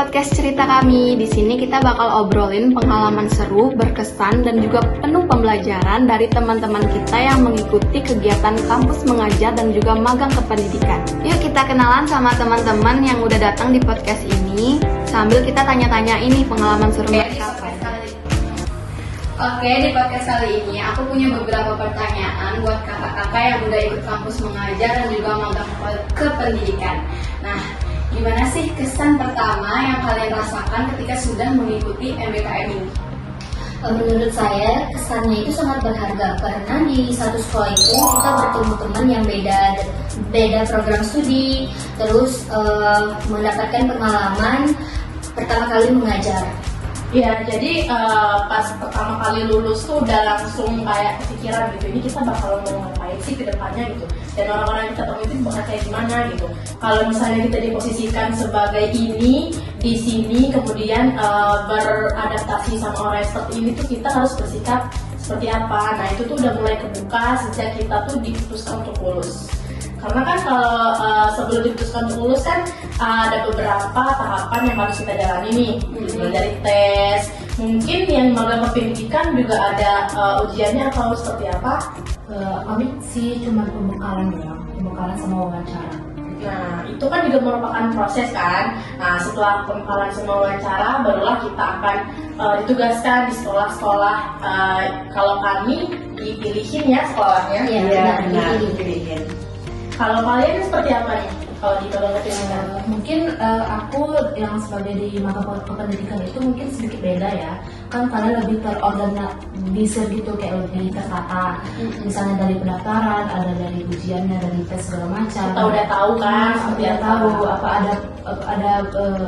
podcast cerita kami. Di sini kita bakal obrolin pengalaman seru, berkesan, dan juga penuh pembelajaran dari teman-teman kita yang mengikuti kegiatan kampus mengajar dan juga magang kependidikan. Yuk kita kenalan sama teman-teman yang udah datang di podcast ini, sambil kita tanya-tanya ini pengalaman seru mereka. Oke, di podcast kali ini aku punya beberapa pertanyaan buat kakak-kakak yang udah ikut kampus mengajar dan juga magang kependidikan. Nah, gimana sih kesan pertama yang kalian rasakan ketika sudah mengikuti MBKM ini? Menurut saya kesannya itu sangat berharga karena di satu sekolah itu kita bertemu teman yang beda program studi, terus mendapatkan pengalaman pertama kali mengajar. Ya, jadi pas pertama kali lulus tuh udah langsung kayak kepikiran gitu, ini kita bakal mau ngapain sih ke depannya gitu. Dan orang-orang yang kita temui itu bakal kayak gimana gitu. Kalau misalnya kita diposisikan sebagai ini, di sini, kemudian beradaptasi sama orang seperti ini tuh kita harus bersikap seperti apa. Nah itu tuh udah mulai kebuka sejak kita tuh diputuskan untuk lulus. Karena kan kalau sebelum diputuskan untuk lulus kan ada beberapa tahapan yang harus kita jalani nih, mulai dari tes, mungkin yang magang kependidikan juga ada ujiannya atau seperti apa? Kami sih cuma pembekalan sama wawancara. Nah itu kan juga merupakan proses kan. Nah setelah pembekalan sama wawancara barulah kita akan ditugaskan di sekolah-sekolah. Kalau kami dipilihin ya sekolahnya. Iya, benar, dipilihin. Kalau kalian seperti apa nih? Kalau di magang kependidikan? Mungkin aku yang sebagai di magang kependidikan itu mungkin sedikit beda ya. Kan kalian lebih terorganisir gitu, kayak lebih tertata. Misalnya dari pendaftaran, ada dari ujiannya, dari tes segala macam. Kita udah tahu kan? Udah tahu apa ada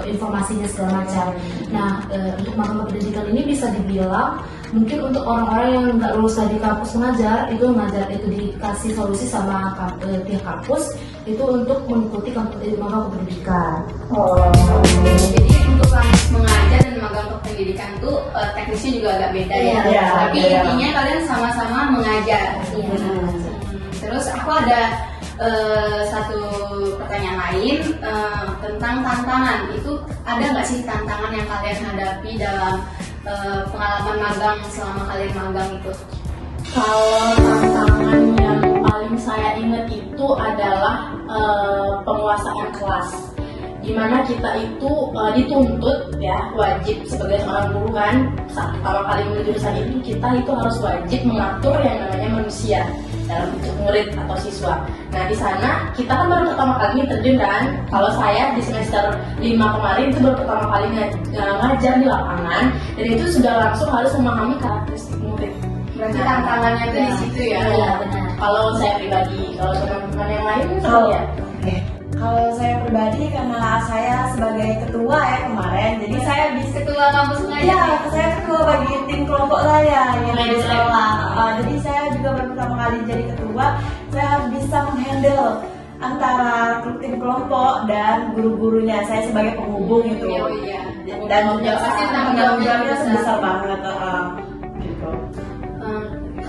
informasinya segala macam. Nah, untuk magang kependidikan ini bisa dibilang mungkin untuk orang-orang yang nggak lulus dari kampus mengajar itu dikasih solusi sama pihak kampus itu untuk mengikuti magang kependidikan. Jadi untuk kampus mengajar dan magang kependidikan tuh teknisnya juga agak beda ya. Tapi intinya kalian sama-sama mengajar. Terus aku ada satu pertanyaan lain tentang tantangan. Itu ada nggak sih tantangan yang kalian hadapi dalam pengalaman magang selama kalian magang itu? Kalau tantangan yang paling saya ingat itu adalah penguasaan kelas, dimana kita itu dituntut ya, wajib sebagai seorang guru kan, saat pertama kali memilih jurusan itu kita itu harus wajib mengatur yang namanya manusia dalam bentuk murid atau siswa. Nah di sana kita kan baru pertama kali terjun kan. Kalau saya di semester 5 kemarin itu baru pertama kali ngajar di lapangan, dan itu sudah langsung harus memahami karakteristik murid. Berarti tantangannya tuh di situ ya? Iya, benar. Kalau saya pribadi, kalau teman-teman yang lain seperti ya? Kalau saya pribadi karena saya sebagai ketua ya kemarin, jadi saya bisa Ketua kampus mengajar? ya saya ketua bagi tim kelompok saya yang di Main sekolah. Jadi saya juga baru pertama kali jadi ketua, saya bisa menghandle antara tim kelompok dan guru-gurunya. Saya sebagai penghubung itu. Oh iya. Dan Pasti tanggung jawabnya besar banget. Gitu.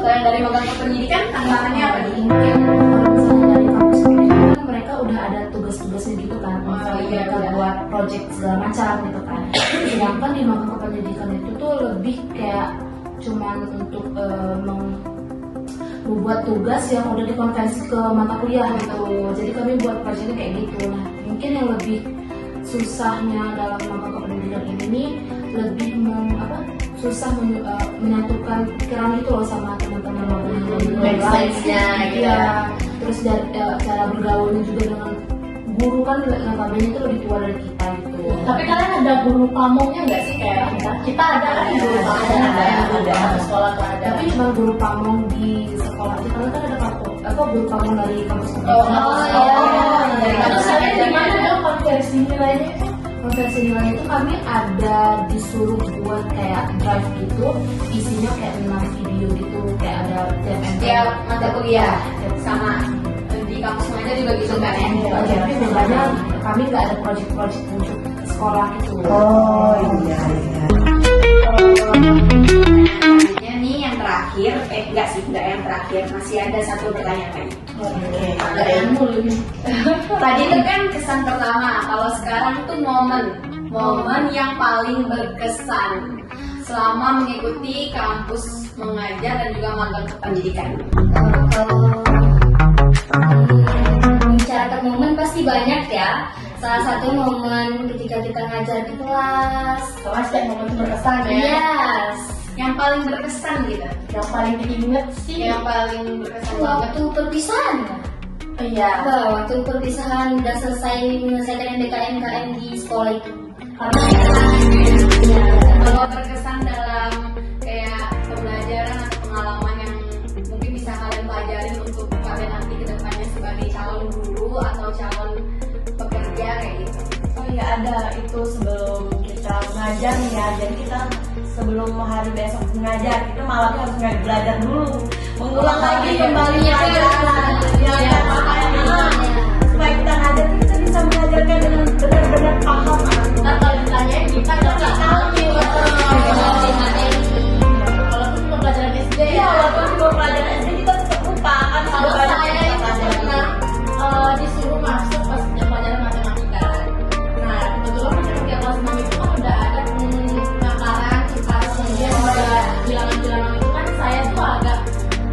Kalau yang dari magang kependidikan tantangannya apa nih? Mungkin kalau misalnya dari kampus pendidikan kan mereka udah ada tugas-tugasnya gitu kan, misalnya iya, mereka iya. buat project segala macam gitu kan. Sedangkan di magang kependidikan itu tuh lebih kayak cuman untuk membuat tugas yang udah dikonversi ke mata kuliah gitu. Jadi kami buat projectnya kayak gitu. Nah mungkin yang lebih susahnya dalam magang kependidikan ini lebih susah menyatukan pikiran itu loh sama teman-teman magang yang Backstage-nya gitu ya. Terus cara bergaulnya juga dengan guru kan notabene itu lebih tua dari kita gitu. Tapi kalian ada guru pamongnya nggak sih kayak kita? Kita ada kan guru pamong, ada di sekolah tuh ada. Tapi cuma guru pamong di sekolah aja, karena kan ada guru pamong dari kampus Dari kampus saya saya di mana dong konversi nilainya? konversi nilai itu kami ada disuruh buat kayak drive gitu, isinya kayak 6 video gitu, kayak ada Setiap mata kuliah sama di kampus mengajar juga gitu kan ya? Tapi bedanya kami nggak ada project-project untuk sekolah gitu. Oh iya. Selanjutnya nih yang terakhir, enggak yang terakhir, masih ada satu pertanyaan lagi. Ada ilmu lebih. Tadi itu kan kesan pertama, kalau sekarang itu momen momen yang paling berkesan selama mengikuti kampus mengajar dan juga magang pendidikan. Kalau membicarakan momen pasti banyak ya. Salah satu momen ketika kita ngajar di kelas. Kelas kayak momen berkesan ya. Yes. Yang paling berkesan gitu. Yang paling diinget sih. Yang paling berkesan banget. Waktu perpisahan. Iya. Wah, waktu perpisahan udah selesai menyelesaikan MBKM di sekolah itu. Karena Ya, Kalau berkesan dalam kayak pembelajaran atau pengalaman yang mungkin bisa kalian pelajarin untuk kalian nanti ke depannya sebagai calon guru atau calon pekerja kayak gitu. Oh iya ada itu sebelum kita mengajar nih ya. Jadi kita sebelum hari besok mengajar itu malamnya harus belajar dulu, mengulang lagi kembali pelajaran. Ya, makanya supaya kita ngajar kita bisa mengajarkan dengan benar-benar paham. ntar kalau ditanyain kita nggak tahu nih walaupun cuma pelajaran SD Iya, ya. walaupun sebelum pelajaran SD kita tetap lupa kan. Kalau banyak saya yang itu kita pelajari. pernah disuruh masuk pas pelajaran matematika. Nah kebetulan matematika kelas 6 itu kan udah ada pengakaran, terus kemudian juga bilangan-bilangan itu kan saya tuh agak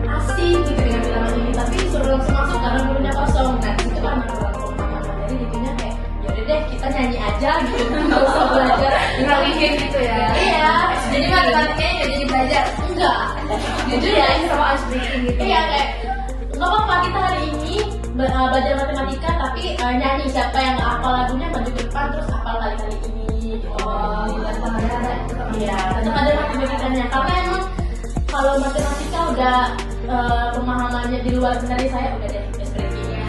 asing gitu dengan bilangan ini, tapi disuruh langsung masuk karena gurunya kosong. Nah itu kan kurang pemahaman, jadi jadinya kayak yaudah deh kita nyanyi aja gitu, nggak usah belajar. Ngalihin gitu ya. Iya. Jadi matematikanya nggak jadi belajar. Enggak, jujur ya ini sama ice breaking gitu. Iya kayak nggak apa-apa kita hari ini belajar matematika tapi nyanyi siapa yang hafal lagunya maju ke depan terus hafal kali-kali ini. Gitu. Iya, tetap ada matematikanya karena emang kalau matematika udah pemahamannya di luar dari saya udah deh ice breaking.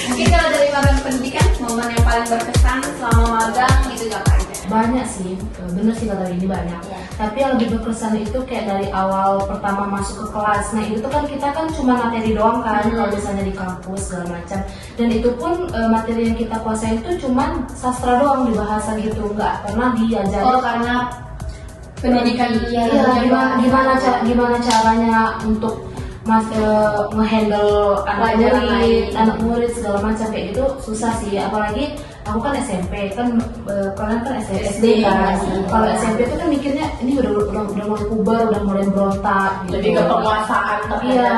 Mungkin kalau dari magang pendidikan, momen yang paling berkesan selama magang itu apa aja? Banyak sih, bener sih kata ini banyak. Tapi yang lebih berkesan itu kayak dari awal pertama masuk ke kelas. Nah itu kan kita kan cuma materi doang kan, kalau misalnya di kampus segala macam. Dan itu pun materi yang kita kuasai itu cuma sastra doang di bahasa gitu, nggak pernah diajarin. Oh karena pendidikan Gimana caranya untuk ngehandle anak murid segala macam kayak gitu susah sih, apalagi aku kan SMP kan kalian kan SD kan. Kalau SMP itu kan mikirnya ini udah mulai puber, udah mulai berontak gitu. Lebih ke penguasaan Iya,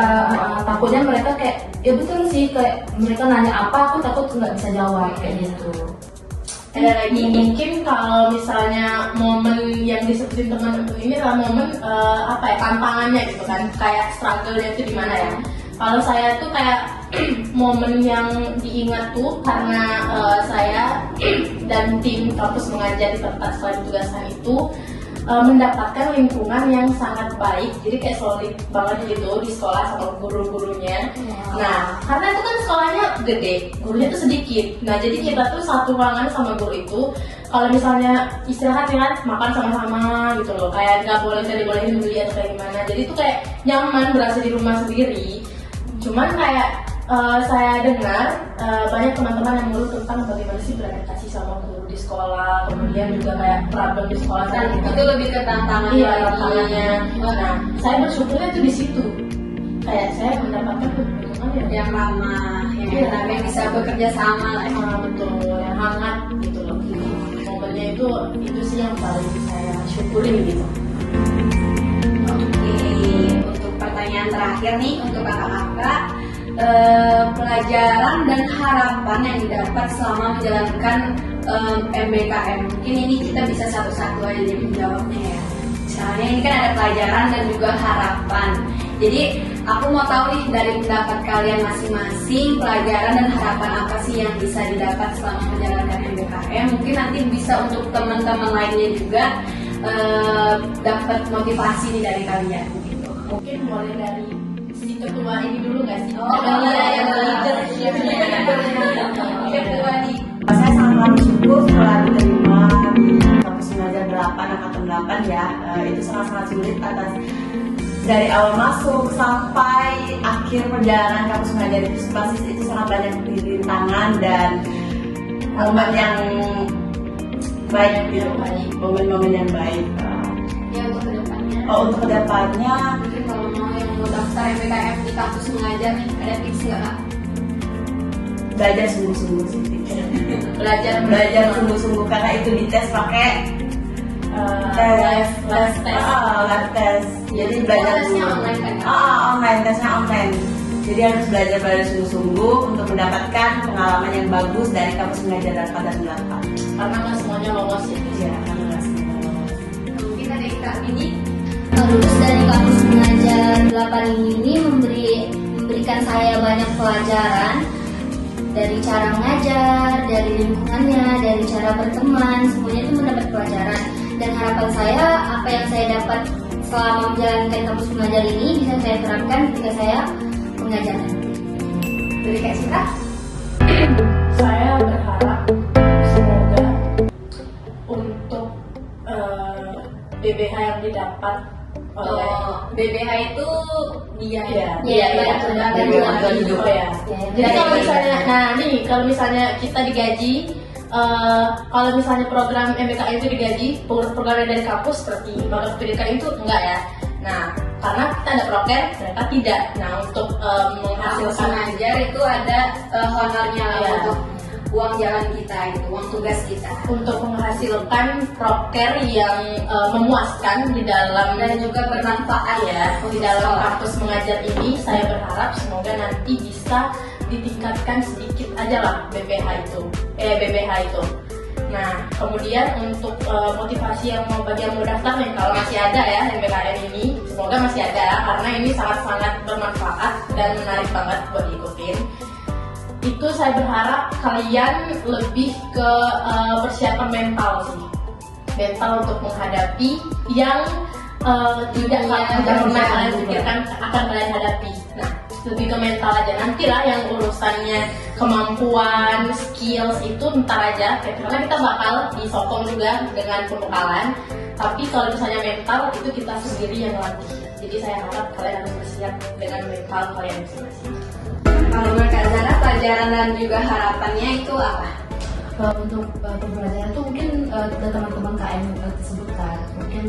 takutnya mereka kayak ya betul sih kayak mereka nanya apa aku takut nggak bisa jawab kayak gitu. Ada lagi mungkin kalau misalnya momen yang disebutin teman ini adalah momen apa ya tantangannya gitu kan, kayak struggle-nya itu di mana ya. Kalau saya tuh kayak momen yang diingat tuh karena saya dan tim kampus mengajar di tempat selain tugasan itu mendapatkan lingkungan yang sangat baik, jadi kayak solid banget gitu di sekolah sama guru-gurunya. Nah, karena itu kan sekolahnya gede, gurunya tuh sedikit. Nah, jadi kita tuh satu ruangan sama guru itu, kalau misalnya istirahat makan sama-sama gitu loh, kayak nggak bolehin beli atau kayak gimana. Jadi tuh kayak nyaman berasa di rumah sendiri. Cuman kayak saya dengar banyak teman-teman yang mengeluh tentang bagaimana sih beradaptasi sama guru di sekolah, kemudian juga kayak problem di sekolah dan itu lebih ke tantangan. Iya, tantangannya. Nah, saya bersyukurnya tuh di situ. Kayak saya mendapatkan lingkungan yang ramah, yang enak, yang bisa bekerja sama lah. betul, yang hangat gitu loh. Momennya itu sih yang paling saya syukurin gitu. Oke, untuk pertanyaan terakhir nih untuk kakak-kakak, pelajaran dan harapan yang didapat selama menjalankan MBKM. Mungkin ini kita bisa satu-satu aja jadi jawabnya ya. Misalnya ini kan ada pelajaran dan juga harapan. Jadi aku mau tahu nih dari pendapat kalian masing-masing, pelajaran dan harapan apa sih yang bisa didapat selama menjalankan MBKM. Mungkin nanti bisa untuk teman-teman lainnya juga dapat motivasi nih dari kalian gitu. Mungkin mulai dari si ketua ini dulu nggak sih? Yang leader. Ketua nih. Saya sangat bersyukur setelah diterima di kampus mengajar 8 angkatan 8 ya. Itu sangat-sangat sulit atas dari awal masuk sampai akhir perjalanan kampus mengajar itu sangat banyak rintangan dan momen yang baik gitu, momen-momen yang baik. Ya untuk kedepannya. Untuk kedepannya Mungkin kalau mau yang mau daftar MBKM di kampus mengajar nih, ada tips nggak kak? belajar sungguh-sungguh sih. belajar Sungguh-sungguh karena itu dites pakai live test. live test. Jadi belajar tesnya dulu. online kan? Online, tesnya online. Jadi harus belajar sungguh-sungguh untuk mendapatkan pengalaman yang bagus dari kampus mengajar 8 dan 8. Karena nggak semuanya lolos ya. Iya, karena nggak semua. Mungkin ada Kak ini. Lulus dari kampus mengajar 8 ini memberikan saya banyak pelajaran dari cara mengajar, dari lingkungannya, dari cara berteman, semuanya itu mendapat pelajaran. Dan harapan saya, apa yang saya dapat selama menjalankan kampus mengajar ini bisa saya terapkan ketika saya mengajar. Dari Kak Cinta. Saya berharap semoga untuk BBH yang didapat oleh BBH itu Iya, dari bantuan hidup. ya. Jadi kalau misalnya, kalau misalnya kita digaji, kalau misalnya program MBKM itu digaji, programnya dari kampus seperti program pendidikan itu enggak ya. Nah, karena kita ada proker, mereka tidak. Nah, untuk kampus menghasilkan mengajar itu ada honornya Iya. untuk uang jalan kita, gitu, uang tugas kita. untuk menghasilkan proker yang memuaskan di dalam Dan juga bermanfaat ya di untuk dalam sekolah. kampus mengajar ini. Saya berharap semoga nanti bisa ditingkatkan sedikit aja lah BBH itu. Nah, kemudian untuk motivasi yang bagi yang mau daftar nih, kalau masih ada ya MBKM ini, semoga masih ada karena ini sangat-sangat bermanfaat dan menarik banget buat diikutin. Itu saya berharap kalian lebih ke persiapan mental sih, mental untuk menghadapi yang tidak pernah kalian pikirkan akan kalian hadapi. Nah, lebih ke mental aja, nantilah yang urusannya kemampuan, skills itu ntar aja, karena kita bakal disokong juga dengan pembekalan. Tapi kalau misalnya mental itu kita sendiri yang latih. Jadi saya harap kalian harus bersiap dengan mental kalian masing-masing. Kalau menurut Kak Zara, pelajaran dan juga harapannya itu apa? Untuk pembelajaran itu mungkin dari teman-teman KM tersebutkan, mungkin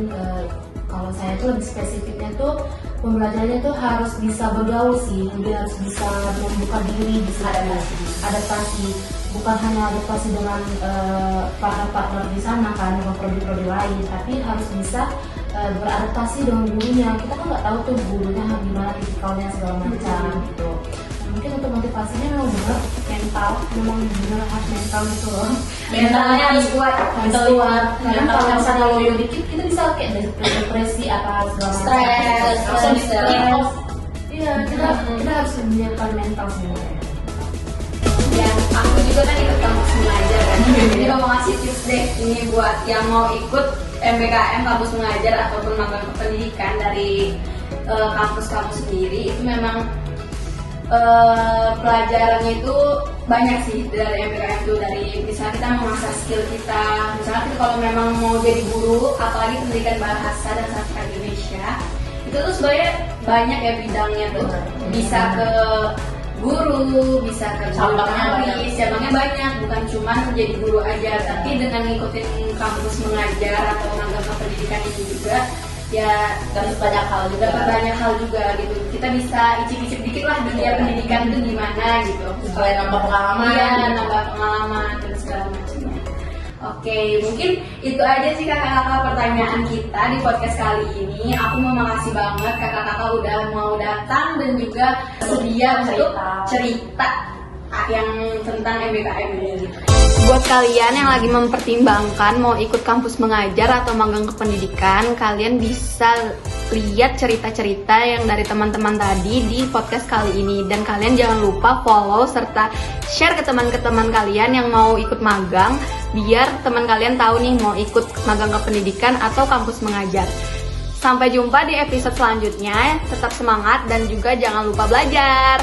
kalau saya itu lebih spesifiknya tuh pembelajarannya tuh harus bisa bergaul sih, dia harus bisa membuka diri, bisa adaptasi, bukan hanya adaptasi dengan partner di sana kan, dengan prodi-prodi lain, tapi harus bisa beradaptasi dengan gurunya. Kita kan nggak tahu tuh gurunya gimana tipikalnya segala macam gitu. Mungkin untuk motivasinya memang benar mental, memang benar harus mental gitu loh. Mentalnya harus kuat, Harus kuat. Karena kalau misalnya loyo dikit kita bisa kayak depresi apa segala macam. Stres, Langsung di stres. Iya, kita harus menyiapkan mental sebenarnya. Ya, aku juga kan ikut kampus mengajar kan. Jadi mau ngasih tips deh ini buat yang mau ikut MBKM kampus mengajar ataupun magang pendidikan dari kampus-kampus sendiri, itu memang pelajarannya itu banyak sih dari MBKM itu, dari misalnya kita mengasah skill kita, misalnya kita kalau memang mau jadi guru, apalagi pendidikan bahasa dan sastra Indonesia, itu tuh sebenarnya banyak ya bidangnya tuh, bisa ke guru, bisa ke cabangnya banyak, bukan cuma menjadi guru aja, tapi dengan ngikutin kampus mengajar atau magang pendidikan ini juga ya dapat banyak hal juga gitu. Kita bisa icip-icip dikit lah dunia pendidikan itu gimana gitu. Kalian nambah pengalaman, Nambah pengalaman dan segala macamnya. Oke, mungkin itu aja sih kakak-kakak pertanyaan kita di podcast kali ini. Aku mau makasih banget kakak-kakak udah mau datang dan juga sedia untuk cerita yang tentang MBKM ini. Buat kalian yang lagi mempertimbangkan mau ikut kampus mengajar atau magang kependidikan, kalian bisa lihat cerita-cerita yang dari teman-teman tadi di podcast kali ini. Dan kalian jangan lupa follow serta share ke teman-teman kalian yang mau ikut magang, biar teman kalian tahu nih mau ikut magang kependidikan atau kampus mengajar. Sampai jumpa di episode selanjutnya, tetap semangat dan juga jangan lupa belajar.